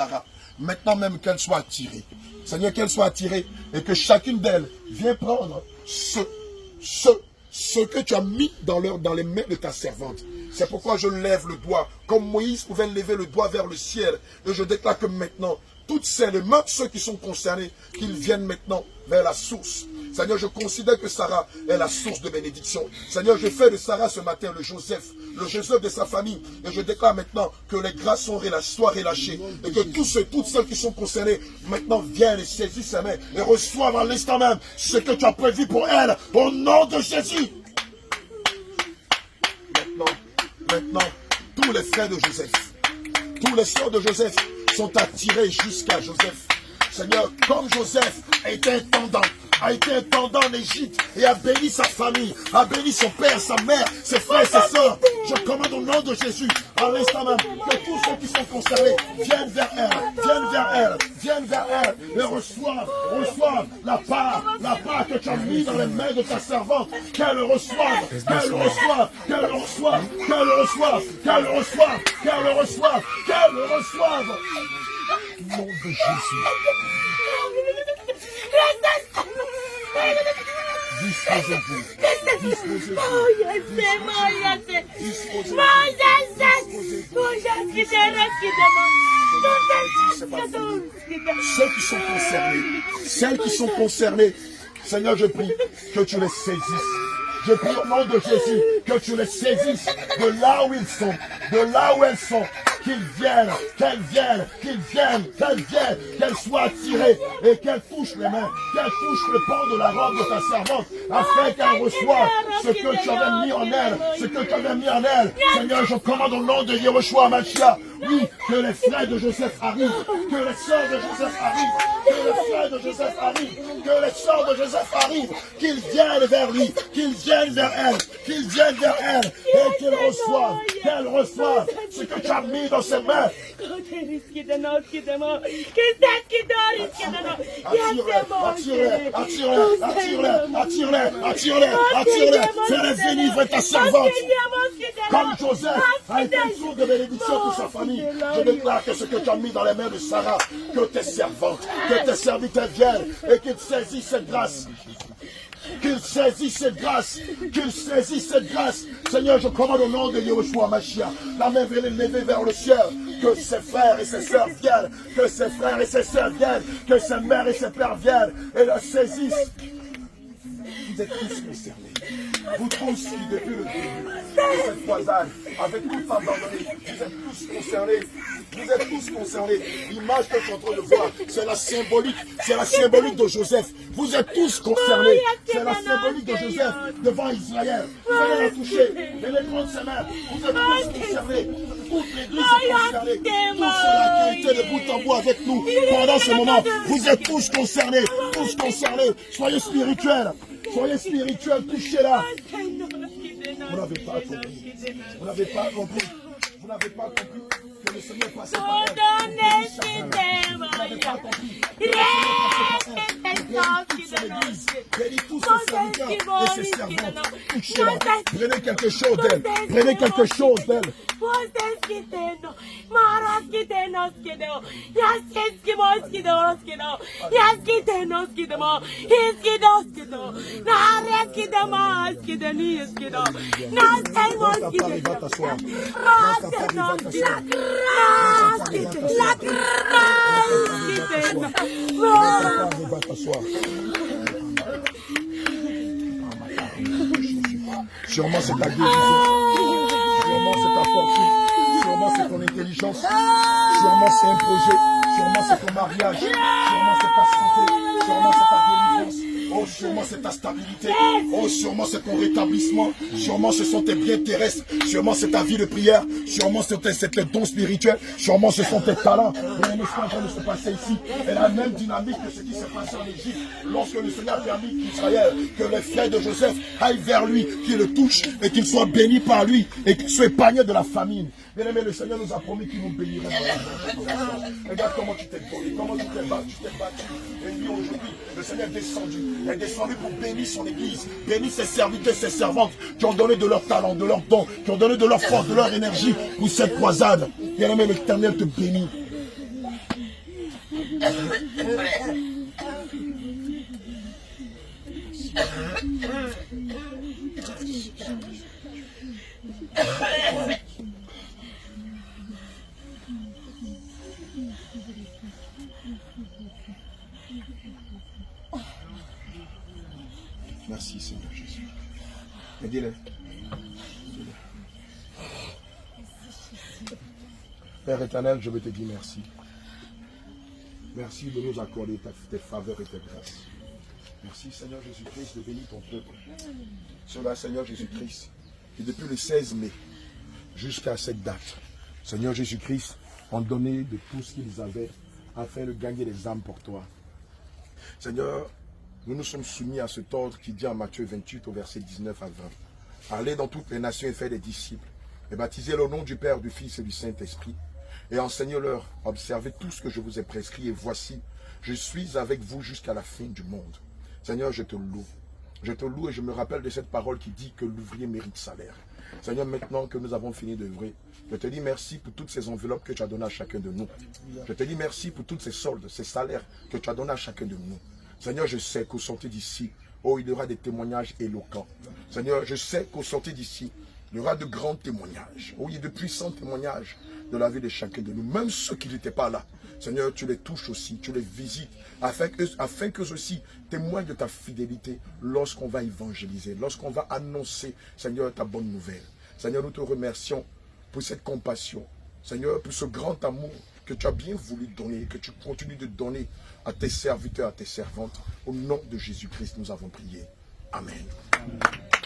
Sarah. Maintenant même qu'elle soit attirée. Seigneur, qu'elle soit attirée et que chacune d'elles vienne prendre ce que tu as mis dans les mains de ta servante. C'est pourquoi je lève le doigt, comme Moïse pouvait lever le doigt vers le ciel. Et je déclare que maintenant, toutes celles, même ceux qui sont concernés, qu'ils viennent maintenant vers la source. Seigneur, je considère que Sarah est la source de bénédiction. Seigneur, je fais de Sarah ce matin le Joseph de sa famille. Et je déclare maintenant que les grâces soient relâchées. Et que toutes celles qui sont concernées, maintenant viennent et saisissent sa main et reçoivent à l'instant même ce que tu as prévu pour elles, au nom de Jésus. Maintenant, tous les frères de Joseph, tous les sœurs de Joseph sont attirés jusqu'à Joseph. Seigneur, comme Joseph a été un tendant en Égypte et a béni sa famille, a béni son père, sa mère, ses frères et ses sœurs. Je commande au nom de Jésus, à l'instant même, que tous ceux qui sont concernés viennent vers elle, et reçoivent la part que tu as mis dans les mains de ta servante, qu'elle reçoive. Au nom de Jésus. Disposez-vous. Celles qui sont concernées, Seigneur, je prie que tu les saisisses. Je prie au nom de Jésus que tu les saisisses de là où ils sont, de là où elles sont. Qu'elles viennent, qu'elles soient attirées et qu'elles touchent les mains, qu'elles touchent le pan de la robe de ta servante, afin qu'elles reçoivent ce que tu avais mis en elle, Seigneur, je commande au nom de Yeshua Mashiach, oui, que les frères de Joseph arrivent, que les sœurs de Joseph arrivent, qu'ils viennent vers lui, qu'ils viennent vers elle, et qu'elles reçoivent ce que tu as mis dans ses mains. Attire-les, fais-les venir vers ta servante. Comme Joseph a été une source de bénédiction pour sa famille, je déclare que ce que tu as mis dans les mains de Sarah, que tes servantes, que tes serviteurs viennent et qu'ils saisissent cette grâce. Qu'ils saisissent cette grâce. Seigneur, je commande au nom de Yeshua Mashiach, la main levée vers le ciel, que ses frères et ses sœurs viennent, que ses mères et ses pères viennent et la saisissent. Vous êtes tous concernés. Vous tous qui, depuis le début de cette croisade, avec toute abandonnée, vous êtes tous concernés. L'image que je suis en train de voir, c'est la symbolique de Joseph. Vous êtes tous concernés. C'est la symbolique de Joseph devant Israël. Vous allez la toucher, venez prendre ses mains. Vous êtes tous concernés. Toute l'église est concernée. Tous ceux-là qui étaient de bout en bout avec nous pendant ce moment, vous êtes tous concernés. Soyez spirituels. Touchez-la. Vous n'avez pas compris que le Seigneur passait par elle. Vous n'avez pas compris que le Seigneur passait par elle. Bénis tous ses serviteurs et ses servantes. Touchez-la. Prenez quelque chose d'elle. Sûrement c'est ta guérison, sûrement c'est ta fortune, sûrement c'est ton intelligence, sûrement c'est un projet, sûrement c'est ton mariage, sûrement c'est ta santé, sûrement c'est ta délivrance. Oh, sûrement c'est ta stabilité. Oh, sûrement c'est ton rétablissement. Sûrement ce sont tes biens terrestres. Sûrement c'est ta vie de prière. Sûrement c'est tes dons spirituels. Sûrement ce sont tes talents. Mais ce qui est en train de se passer ici est la même dynamique que ce qui s'est passé en Égypte. Lorsque le Seigneur a permis qu'Israël, que les frères de Joseph aillent vers lui, qu'il le touche et qu'il soit béni par lui et qu'il soit épargné de la famine. Bien aimé, le Seigneur nous a promis qu'il nous bénirait. Regarde comment tu t'es donné, comment tu t'es battu. Et lui aujourd'hui, le Seigneur est descendu pour bénir son église, bénir ses serviteurs, ses servantes qui ont donné de leur talent, de leur don, qui ont donné de leur force, de leur énergie pour cette croisade. Bien aimé, l'Éternel te bénit. Merci Seigneur Jésus. Mais dis-le. Père éternel, je veux te dire merci. Merci de nous accorder tes faveurs et tes grâces. Merci Seigneur Jésus-Christ de bénir ton peuple. Cela Seigneur Jésus-Christ. Et depuis le 16 mai jusqu'à cette date, Seigneur Jésus-Christ, ont donné de tout ce qu'ils avaient afin de gagner des âmes pour toi. Seigneur, nous nous sommes soumis à cet ordre qui dit en Matthieu 28 au verset 19 à 20. Allez dans toutes les nations et faites des disciples, et baptisez-les au nom du Père, du Fils et du Saint-Esprit, et enseignez-leur, observez tout ce que je vous ai prescrit, et voici, je suis avec vous jusqu'à la fin du monde. Seigneur, je te loue. Je te loue et je me rappelle de cette parole qui dit que l'ouvrier mérite salaire. Seigneur, maintenant que nous avons fini d'œuvrer, je te dis merci pour toutes ces enveloppes que tu as données à chacun de nous. Je te dis merci pour toutes ces soldes, ces salaires que tu as donnés à chacun de nous. Seigneur, je sais qu'au sortir d'ici, oh, il y aura des témoignages éloquents. Seigneur, je sais qu'au sortir d'ici, il y aura de grands témoignages. Oh, il y a de puissants témoignages de la vie de chacun de nous. Même ceux qui n'étaient pas là. Seigneur, tu les touches aussi, tu les visites, afin qu'eux aussi témoignent de ta fidélité lorsqu'on va évangéliser, lorsqu'on va annoncer, Seigneur, ta bonne nouvelle. Seigneur, nous te remercions pour cette compassion. Seigneur, pour ce grand amour que tu as bien voulu donner, que tu continues de donner à tes serviteurs, à tes servantes. Au nom de Jésus-Christ, nous avons prié. Amen. Amen.